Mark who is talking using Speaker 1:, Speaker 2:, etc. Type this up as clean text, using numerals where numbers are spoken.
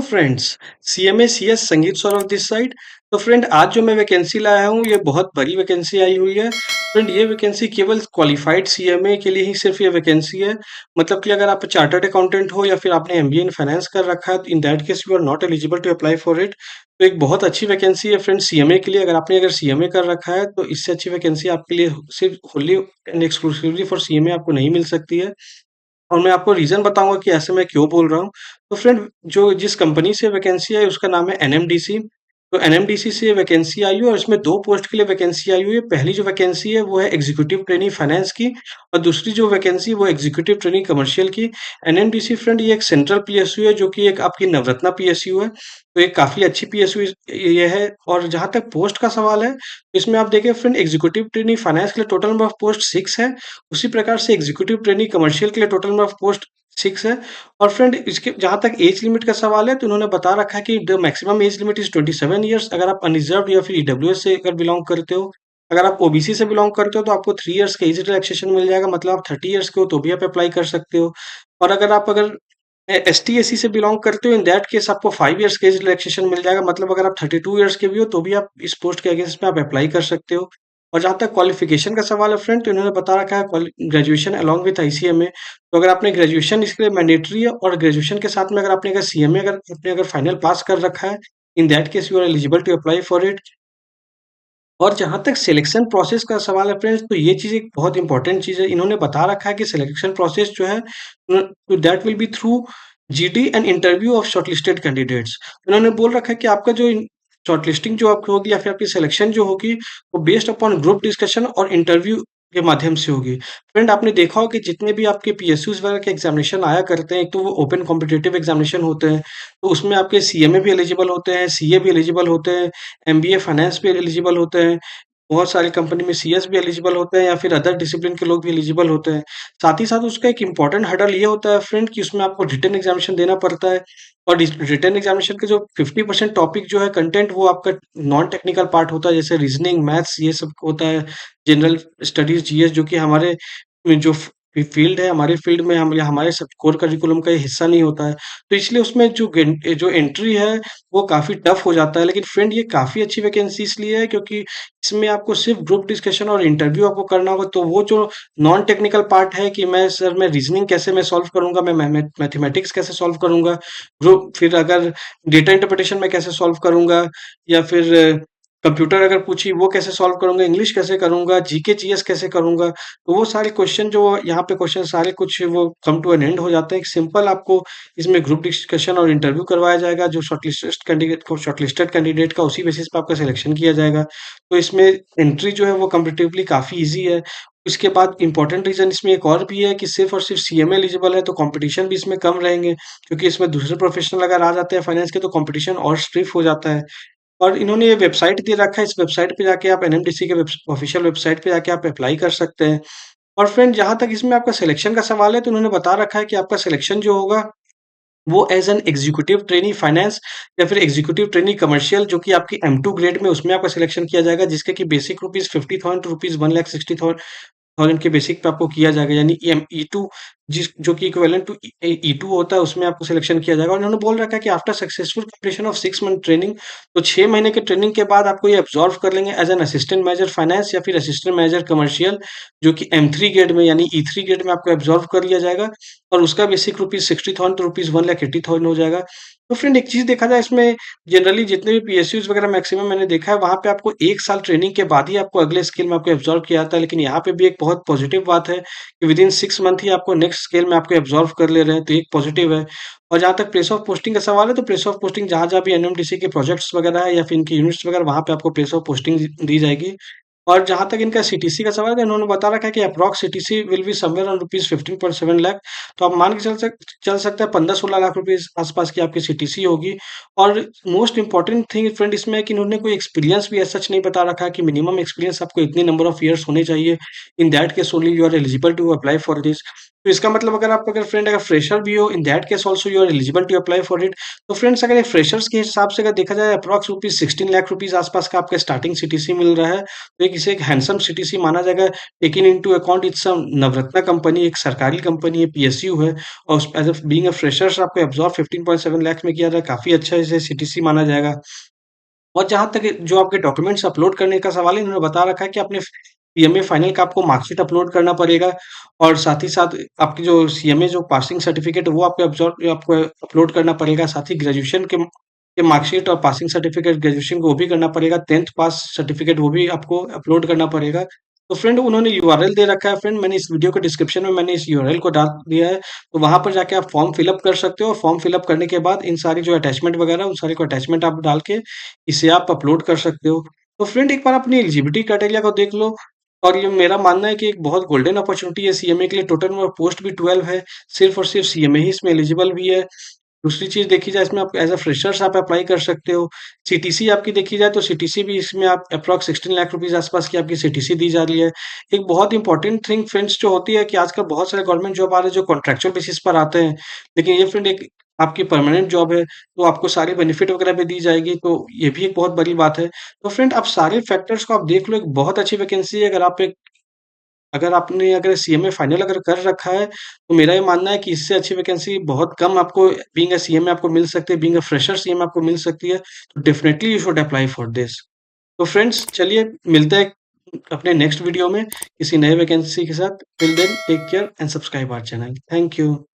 Speaker 1: Friends, CMA CS संगीत Saurabh this side. तो friend, आज जो मैं वैकेंसी लाया हूँ ये बहुत बड़ी वैकेंसी आई हुई है। फ्रेंड, ये वैकेंसी केवल क्वालिफाइड सीएमए के लिए ही सिर्फ ये वैकेंसी है। मतलब कि अगर आप चार्टर्ड अकाउंटेंट हो या फिर आपने एमबीए इन फाइनेंस कर रखा है, तो in that case you are not eligible to apply for it. तो एक बहुत अच्छी वैकेंसी है फ्रेंड सीएमए के लिए। अगर सीएमए कर रखा है तो इससे अच्छी वैकेंसी आपके लिए सिर्फ Holi and exclusively for CMA आपको नहीं मिल सकती है। और मैं आपको रीज़न बताऊँगा कि ऐसे मैं क्यों बोल रहा हूँ। तो फ्रेंड, जो जिस कंपनी से वैकेंसी आई उसका नाम है एनएमडीसी। तो एनएमडीसी से वैकेंसी आई है और इसमें 2 पोस्ट के लिए वैकेंसी आई हुई है। पहली जो वैकेंसी है वो है एग्जीक्यूटिव ट्रेनी फाइनेंस की, और दूसरी जो वैकेंसी है वो एग्जीक्यूटिव ट्रेनी कमर्शियल की। एनएमडीसी फ्रेंड, ये एक सेंट्रल पीएसयू है जो कि एक आपकी नवरत्ना पीएसयू है। तो एक काफ़ी अच्छी पीएसयू ये है। और जहाँ तक पोस्ट का सवाल है, तो इसमें आप देखें फ्रेंड, एग्जीक्यूटिव ट्रेनी फाइनेंस के लिए टोटल नंबर ऑफ पोस्ट 6 है। उसी प्रकार से एग्जीक्यूटिव ट्रेनी कमर्शियल के लिए टोटल नंबर ऑफ पोस्ट 6 है। और फ्रेंड, इसके जहाँ तक एज लिमिट का सवाल है तो उन्होंने बता रखा है कि the maximum age limit is 27 years अगर आप अनरिजर्व्ड या फिर ईडब्ल्यूएस से अगर बिलोंग करते हो। अगर आप ओबीसी से बिलोंग करते हो तो आपको 3 इयर्स का एज रिलैक्सेशन मिल जाएगा, मतलब आप 30 इयर्स के हो तो भी आप अप्लाई कर सकते हो। और अगर एस टी एस सी से बिलोंग करते हो, इन दैट केस आपको 5 इयर्स का एज रिलैक्सेशन मिल जाएगा, मतलब अगर आप 32 इयर्स के भी हो तो भी आप इस पोस्ट के अगेंस्ट में आप अप्लाई कर सकते हो। और जहाँ तक क्वालिफिकेशन का सवाल है फ्रेंड, तो इन्होंने बता रखा है ग्रेजुएशन अलॉन्ग विथ आईसीएमए। तो अगर आपने ग्रेजुएशन इसके लिए मैंडेटरी है, और ग्रेजुएशन के साथ में अगर आपने सीएमए अगर फाइनल पास कर रखा है, in that case you are eligible to apply for it. और जहाँ तक सिलेक्शन प्रोसेस का सवाल है फ्रेंड्स, तो ये चीज़ एक बहुत इंपॉर्टेंट चीज़ है। इन्होंने बता रखा है कि सिलेक्शन प्रोसेस जो है, तो that will be through GD and interview of shortlisted candidates. इन्होंने बोल रखा है कि आपका जो शॉर्टलिस्टिंग जो आपकी होगी या फिर आपकी सिलेक्शन जो होगी, वो बेस्ड अपॉन ग्रुप डिस्कशन और इंटरव्यू के माध्यम से होगी। फ्रेंड, आपने देखा हो कि जितने भी आपके पीएसयूज वगैरह के एग्जामिनेशन आया करते हैं, एक तो वो ओपन कॉम्पिटिटिव एग्जामिनेशन होते हैं, तो उसमें आपके सीएमए भी एलिजिबल होते हैं, सीए भी एलिजिबल होते हैं, एमबीए फाइनेंस भी एलिजिबल होते हैं। बहुत सारी कंपनी में सीएस भी एलिजिबल होते हैं या फिर अदर डिसिप्लिन के लोग भी एलिजिबल होते हैं। साथ ही साथ उसका एक इम्पॉर्टेंट हर्डल ये होता है फ्रेंड कि उसमें आपको रिटन एग्जामिनेशन देना पड़ता है। और रिटन एग्जामिनेशन के जो 50% टॉपिक जो है कंटेंट, वो आपका नॉन टेक्निकल पार्ट होता है, जैसे रीजनिंग, मैथ्स, ये सब होता है। जनरल स्टडीज, जीएस, जो कि हमारे जो फील्ड है, हमारे फील्ड में हम या हमारे सब कोर करिकुलम का ये हिस्सा नहीं होता है। तो इसलिए उसमें जो एंट्री है वो काफ़ी टफ हो जाता है। लेकिन फ्रेंड, ये काफ़ी अच्छी वैकेंसी इसलिए है क्योंकि इसमें आपको सिर्फ ग्रुप डिस्कशन और इंटरव्यू आपको करना होगा। तो वो जो नॉन टेक्निकल पार्ट है कि मैं रीजनिंग कैसे मैं सॉल्व करूंगा, मैं मैथमेटिक्स कैसे सॉल्व करूंगा, ग्रुप फिर अगर डेटा इंटरप्रिटेशन में कैसे सॉल्व करूंगा, या फिर कंप्यूटर अगर पूछी वो कैसे सॉल्व करूंगा, इंग्लिश कैसे करूंगा, जीके जीएस कैसे करूंगा। तो वो सारे क्वेश्चन जो यहाँ पे क्वेश्चन सारे कुछ वो कम टू एन एंड हो जाते हैं। एक सिंपल आपको इसमें ग्रुप डिस्कशन और इंटरव्यू करवाया जाएगा। जो शॉर्टलिस्टेड कैंडिडेट का उसी बेसिस पे आपका सिलेक्शन किया जाएगा। तो इसमें एंट्री जो है वो कंपेरेटिवली काफ़ी ईज़ी है। उसके बाद इम्पोर्टेंट रीज़न इसमें एक और भी है कि सिर्फ़ और सिर्फ़ सीएमए एलिजिबल है, तो कॉम्पिटिशन भी इसमें कम रहेंगे, क्योंकि इसमें दूसरे प्रोफ़ेशनल अगर आ जाते हैं फाइनेंस के तो कॉम्पिटिशन और स्टिफ़ हो जाता है। और इन्होंने ये वेबसाइट दे रखा है, इस वेबसाइट पे जाके आप एनएमडीसी के ऑफ़िशियल वेबसाइट पे जाके आप अप्लाई कर सकते हैं। और फ्रेंड, जहाँ तक इसमें आपका सिलेक्शन का सवाल है, तो उन्होंने बता रखा है कि आपका सिलेक्शन जो होगा वो as an executive trainee finance या फिर एग्जीक्यूटिव ट्रेनी कमर्शियल, जो कि आपकी M2 ग्रेड में, उसमें आपका सिलेक्शन किया जाएगा, जिसके कि बेसिक रुपीज़ 50,000 टू रुपीज़ 1,60,000 के बेसिक पे आपको किया जाएगा, यानी ई2, जिस जो कि इक्विवेलेंट टू ई2 होता है, उसमें आपको सिलेक्शन किया जाएगा। और इन्होंने बोल रखा है कि after successful completion of 6 month training, तो 6 महीने के ट्रेनिंग के बाद आपको ये अब्सॉर्व कर लेंगे as an assistant manager finance या फिर असिस्टेंट मैनेजर कमर्शियल, जो कि M3 ग्रेड में यानी ई3 ग्रेड में आपको अब्सॉर्व कर लिया जाएगा। और उसका बेसिक रुपीज़ 60,000 टू रुपीज़ 1,80,000 हो जाएगा। तो फ्रेंड, एक चीज़ देखा जाए इसमें, जनरली जितने भी पीएसयूज़ वगैरह मैक्सिमम मैंने देखा है, वहाँ पे आपको 1 साल ट्रेनिंग के बाद ही आपको अगले स्केल में आपको एब्ज़ॉर्ब किया जाता है। लेकिन यहाँ पे भी एक बहुत पॉजिटिव बात है कि विदिन 6 मंथ ही आपको नेक्स्ट स्केल में आपको एब्ज़ॉर्ब कर ले रहे हैं, तो एक पॉजिटिव है। और जहाँ तक प्लेस ऑफ पोस्टिंग का सवाल है, तो प्लेस ऑफ पोस्टिंग जहाँ-जहाँ भी एनएमडीसी के प्रोजेक्ट्स वगैरह है या फिर इनकी यूनिट्स वगैरह, वहाँ पे आपको प्लेस ऑफ पोस्टिंग दी जाएगी। और जहाँ तक इनका सीटीसी का सवाल है, इन्होंने बता रखा है कि approx CTC will be somewhere on rupees 15.7 lakh. तो आप मान के चल सकते हैं 15-16 लाख रुपीज़ आस-पास की आपकी सीटीसी होगी। और मोस्ट इम्पोर्टेंट थिंग फ्रेंड इसमें है कि इन्होंने कोई एक्सपीरियंस भी एज़ सच नहीं बता रखा है कि मिनिमम एक्सपीरियंस आपको इतनी नंबर ऑफ ईयर्स होने चाहिए। In that case only you are eligible to apply for this. तो इसका मतलब अगर फ्रेंड अगर फ्रेशर भी हो, in that case also you are eligible to apply for it. तो फ्रेंड्स अगर ये फ्रेशर्स के हिसाब से अगर देखा जाए अप्रॉक्स रुपीज़ 16 लाख रुपीज़ आस-पास का आपका स्टार्टिंग सीटीसी मिल रहा है। तो एक इसे एक हैंडसम सीटीसी माना जाएगा। Taking into account it's a Navratna company, एक सरकारी कंपनी है, पीएसयू है और as a being a freshers आपको एब्ज़ॉर्ब 15.7 लाख में किया था, काफ़ी अच्छा इसे सीटीसी माना जाएगा। और जहाँ तक जो आपके डॉक्यूमेंट्स अपलोड करने का सवाल है, इन्होंने बता रखा है कि अपने सीएमए फाइनल का आपको मार्कशीट अपलोड करना पड़ेगा और साथ ही साथ आपकी जो सीएमए जो पासिंग सर्टिफिकेट है, वो आपको अपलोड करना पड़ेगा। साथ ही ग्रेजुएशन के मार्कशीट और पासिंग सर्टिफिकेट ग्रेजुएशन को वो भी करना पड़ेगा। 10th पास सर्टिफिकेट वो भी आपको अपलोड करना पड़ेगा। तो फ्रेंड उन्होंने यूआरएल दे रखा है फ्रेंड, मैंने इस वीडियो के डिस्क्रिप्शन में मैंने इस यूआरएल को डाल दिया है। तो वहाँ पर जाके आप फॉर्म फिल अप कर सकते हो और फॉर्म फिल अप करने के बाद इन सारी जो अटैचमेंट वगैरह उन सारे को अटैचमेंट आप डाल के इसे आप अपलोड कर सकते हो। तो फ्रेंड एक बार अपनी एलिजिबिलिटी क्राइटेरिया को देख लो और ये मेरा मानना है कि एक बहुत गोल्डन अपॉर्चुनिटी है सीएमए के लिए। टोटल नंबर पोस्ट भी 12 है, सिर्फ़ और सिर्फ़ सीएमए ही इसमें एलिजिबल भी है। दूसरी चीज़ देखी जाए इसमें आप एज़ अ फ्रेशर्स आप अप्लाई कर सकते हो। सीटीसी आपकी देखी जाए तो सीटीसी भी इसमें आप अप्रॉक्स 16 लाख रुपीज़ आस-पास की आपकी सीटीसी दी जा रही है। एक बहुत इंपॉर्टेंट थिंग फ्रेंड्स जो होती है कि आजकल बहुत सारे गवर्नमेंट जॉब आ रहे हैं जो कॉन्ट्रैक्चुअल बेसिस पर आते हैं। लेकिन ये फ्रेंड एक आपकी परमानेंट जॉब है, तो आपको सारी बेनिफिट वगैरह भी दी जाएगी, तो ये भी एक बहुत बड़ी बात है। तो फ्रेंड आप सारे फैक्टर्स को आप देख लो, एक बहुत अच्छी वैकेंसी है। अगर सीएमए फाइनल अगर कर रखा है, तो मेरा ये मानना है कि इससे अच्छी वैकेंसी बहुत कम आपको बीइंग अ सीएमए आपको मिल सकती है, बीइंग अ फ्रेशर सीएमए आपको मिल सकती है। तो definitely you should apply for this. तो फ्रेंड्स चलिए मिलते हैं अपने नेक्स्ट वीडियो में किसी नए वैकेंसी के साथ। Till then take care and subscribe our channel. Thank you.